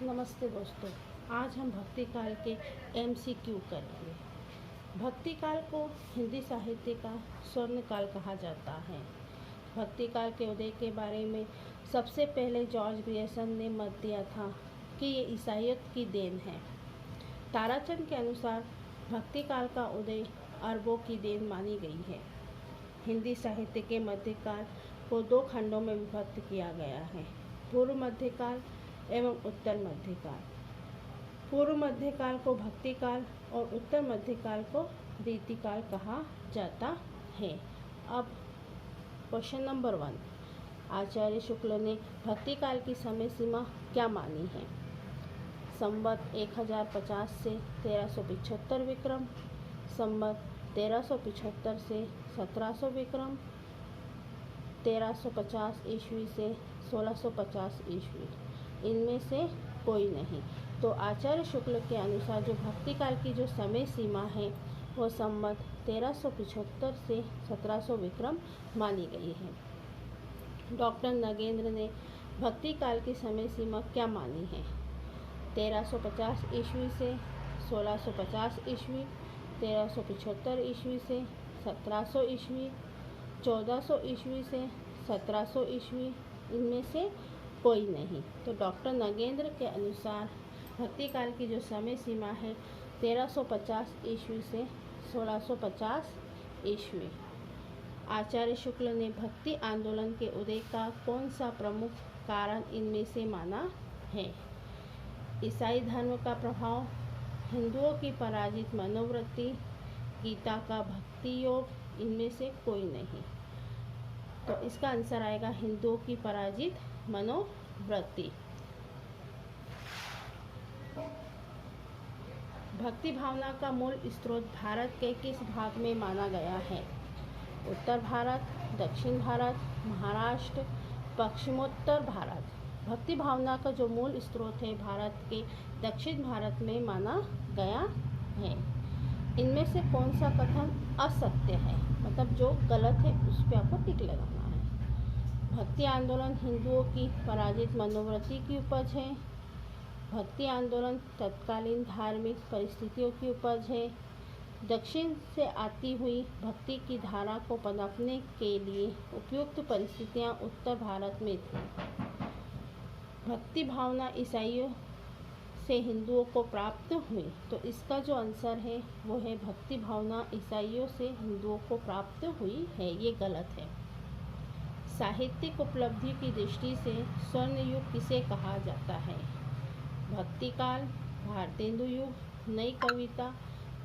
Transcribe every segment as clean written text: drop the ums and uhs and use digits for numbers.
नमस्ते दोस्तों, आज हम भक्ति काल के एमसीक्यू करेंगे। भक्ति काल को हिंदी साहित्य का स्वर्ण काल कहा जाता है। भक्ति काल के उदय के बारे में सबसे पहले जॉर्ज ग्रियर्सन ने मत दिया था कि ये ईसाइयत की देन है। ताराचंद के अनुसार भक्ति काल का उदय अरबों की देन मानी गई है। हिंदी साहित्य के मध्यकाल को दो खंडों में विभक्त किया गया है, पूर्व मध्यकाल एवं उत्तर मध्यकाल। पूर्व मध्यकाल को भक्ति काल और उत्तर मध्यकाल को रीतिकाल कहा जाता है। अब क्वेश्चन नंबर 1, आचार्य शुक्ल ने भक्ति काल की समय सीमा क्या मानी है? संवत 1050 से 1375 विक्रम, संवत 1375 से 1700 विक्रम, 1350 ईस्वी से 1650 ईस्वी। इनमें से कोई नहीं। तो आचार्य शुक्ल के अनुसार जो भक्ति काल की जो समय सीमा है वो संवत 1375 से 1700 विक्रम मानी गई है। डॉक्टर नगेंद्र ने भक्ति काल की समय सीमा क्या मानी है? 1350 ईस्वी से 1650 ईस्वी, 1375 ईस्वी से 1700 ईस्वी, 1400 ईस्वी से 1700 ईस्वी। इनमें से कोई नहीं। तो डॉक्टर नगेंद्र के अनुसार भक्ति काल की जो समय सीमा है 1350 ईस्वी से 1650 ईस्वी। आचार्य शुक्ल ने भक्ति आंदोलन के उदय का कौन सा प्रमुख कारण इनमें से माना है? ईसाई धर्म का प्रभाव, हिंदुओं की पराजित मनोवृत्ति, गीता का भक्ति योग। इनमें से कोई नहीं। तो इसका आंसर आएगा हिंदुओं की पराजित मनोवृत्ति। भक्ति भावना का मूल स्रोत भारत के किस भाग में माना गया है? उत्तर भारत, दक्षिण भारत, महाराष्ट्र, पश्चिमोत्तर भारत। भक्ति भावना का जो मूल स्रोत है भारत के दक्षिण भारत में माना गया है। इनमें से कौन सा कथन असत्य है? मतलब जो गलत है उस पर आपको टिक लगाना है। भक्ति आंदोलन हिंदुओं की पराजित मनोवृत्ति की उपज है। भक्ति आंदोलन तत्कालीन धार्मिक परिस्थितियों की उपज है। दक्षिण से आती हुई भक्ति की धारा को पनपने के लिए उपयुक्त परिस्थितियां उत्तर भारत में थीं। भक्ति भावना ईसाइयों से हिंदुओं को प्राप्त हुई। तो इसका जो आंसर है वो है भक्ति भावना ईसाइयों से हिंदुओं को प्राप्त हुई है। ये गलत है। साहित्यिक उपलब्धि की दृष्टि से स्वर्ण युग किसे कहा जाता है? भक्ति काल, भारतेंदु युग, नई कविता,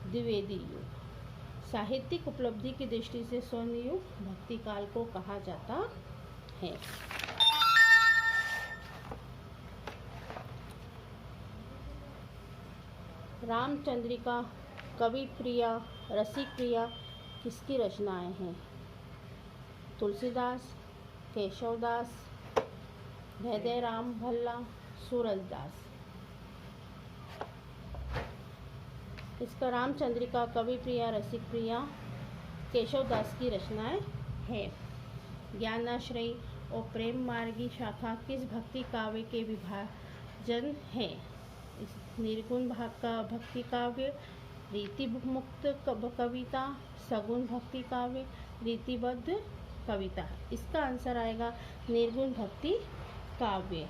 द्विवेदी युग। साहित्यिक उपलब्धि की दृष्टि से स्वर्ण युग भक्ति काल को कहा जाता है। रामचंद्रिका, कवि प्रिया, रसिक प्रिया किसकी रचनाएं हैं? तुलसीदास, केशवदास, भैदेराम भल्ला, सूरजदास। इसका रामचंद्रिका, कवि प्रिया, रसिक प्रिया केशवदास की रचनाएं हैं। ज्ञानाश्रयी और प्रेम मार्गी शाखा किस भक्ति काव्य के विभाजन है? निर्गुण भाग का भक्ति काव्य, रीति मुक्त कविता, सगुण भक्ति काव्य, रीतिबद्ध कविता। इसका आंसर आएगा निर्गुण भक्ति काव्य।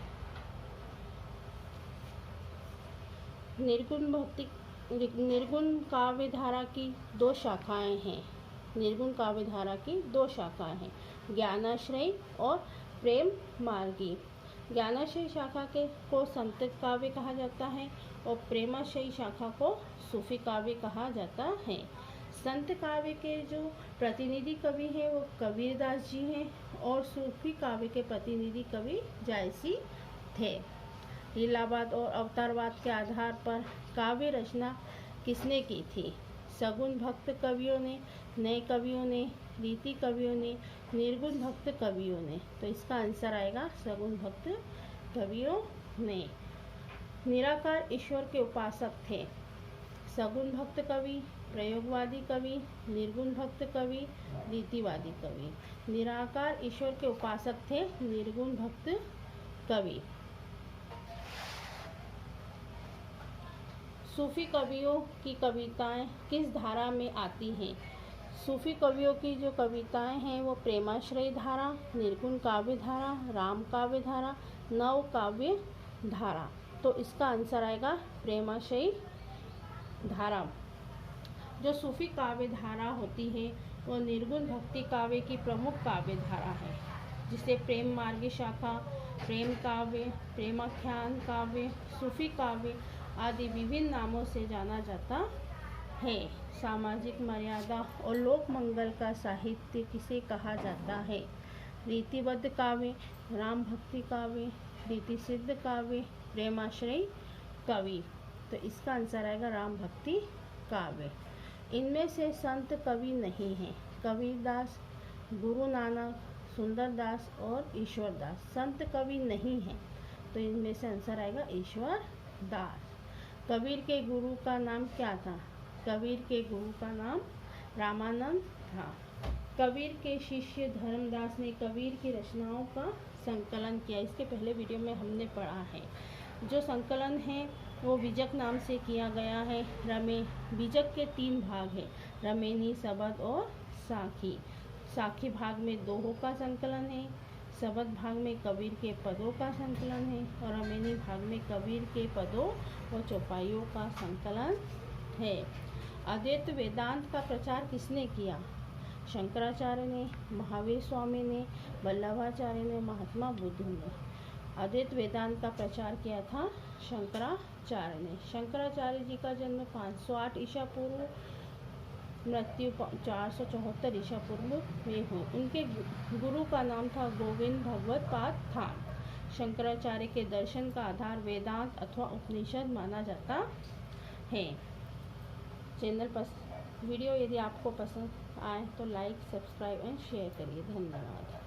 निर्गुण काव्य धारा की दो शाखाएं हैं। निर्गुण काव्य धारा की दो शाखाएं हैं, ज्ञानाश्रयी और प्रेम मार्गी। ज्ञानाश्रयी शाखा के को संत काव्य कहा जाता है और प्रेमाश्रयी शाखा को सूफी काव्य कहा जाता है। संत काव्य के जो प्रतिनिधि कवि हैं वो कबीरदास जी हैं और सूफी काव्य के प्रतिनिधि कवि जायसी थे। लीलावाद और अवतारवाद के आधार पर काव्य रचना किसने की थी? सगुण भक्त कवियों ने, नए कवियों ने, रीति कवियों ने, निर्गुण भक्त कवियों ने। तो इसका आंसर आएगा सगुण भक्त कवियों ने। निराकार ईश्वर के उपासक थे सगुण भक्त कवि, प्रयोगवादी कवि, निर्गुण भक्त कवि, रीतिवादी कवि। निराकार ईश्वर के उपासक थे निर्गुण भक्त कवि। सूफी कवियों की कविताएं किस धारा में आती हैं? सूफी कवियों की जो कविताएं हैं वो प्रेमाश्रय धारा, निर्गुण काव्य धारा, राम काव्य धारा, नव काव्य धारा। तो इसका आंसर आएगा प्रेमाश्रय धारा। जो सूफी काव्य धारा होती है वो निर्गुण भक्ति काव्य की प्रमुख काव्य धारा है, जिसे प्रेम मार्ग शाखा, प्रेम काव्य, प्रेमाख्यान काव्य, सूफी काव्य आदि विभिन्न नामों से जाना जाता है। सामाजिक मर्यादा और लोक मंगल का साहित्य किसे कहा जाता है? रीतिबद्ध काव्य, राम भक्ति काव्य, रीति सिद्ध काव्य, प्रेमाश्रय कवि। तो इसका आंसर आएगा राम भक्ति काव्य। इनमें से संत कवि नहीं हैं। कबीरदास, गुरु नानक, सुंदरदास और ईश्वरदास संत कवि नहीं हैं। तो इनमें से आंसर आएगा ईश्वरदास। कबीर के गुरु का नाम क्या था? कबीर के गुरु का नाम रामानंद था। कबीर के शिष्य धर्मदास ने कबीर की रचनाओं का संकलन किया। इसके पहले वीडियो में हमने पढ़ा है। जो संकलन है वो बीजक नाम से किया गया है। बीजक के 3 भाग हैं, रमेनी, सबद और साखी। साखी भाग में दोहों का संकलन है, सबद भाग में कबीर के पदों का संकलन है और रमेनी भाग में कबीर के पदों और चौपाइयों का संकलन है। अद्वैत वेदांत का प्रचार किसने किया? शंकराचार्य ने, महावीर स्वामी ने, वल्लभाचार्य ने, महात्मा बुद्ध ने। अद्वैत वेदांत का प्रचार किया था शंकराचार्य ने। शंकराचार्य जी का जन्म 508 ईसा पूर्व, मृत्यु 474 ईसा पूर्व में हुई। उनके गुरु का नाम था गोविंद भगवत पाद था। शंकराचार्य के दर्शन का आधार वेदांत अथवा उपनिषद माना जाता है। चैनल पर वीडियो यदि आपको पसंद आए तो लाइक, सब्सक्राइब एंड शेयर करिए। धन्यवाद।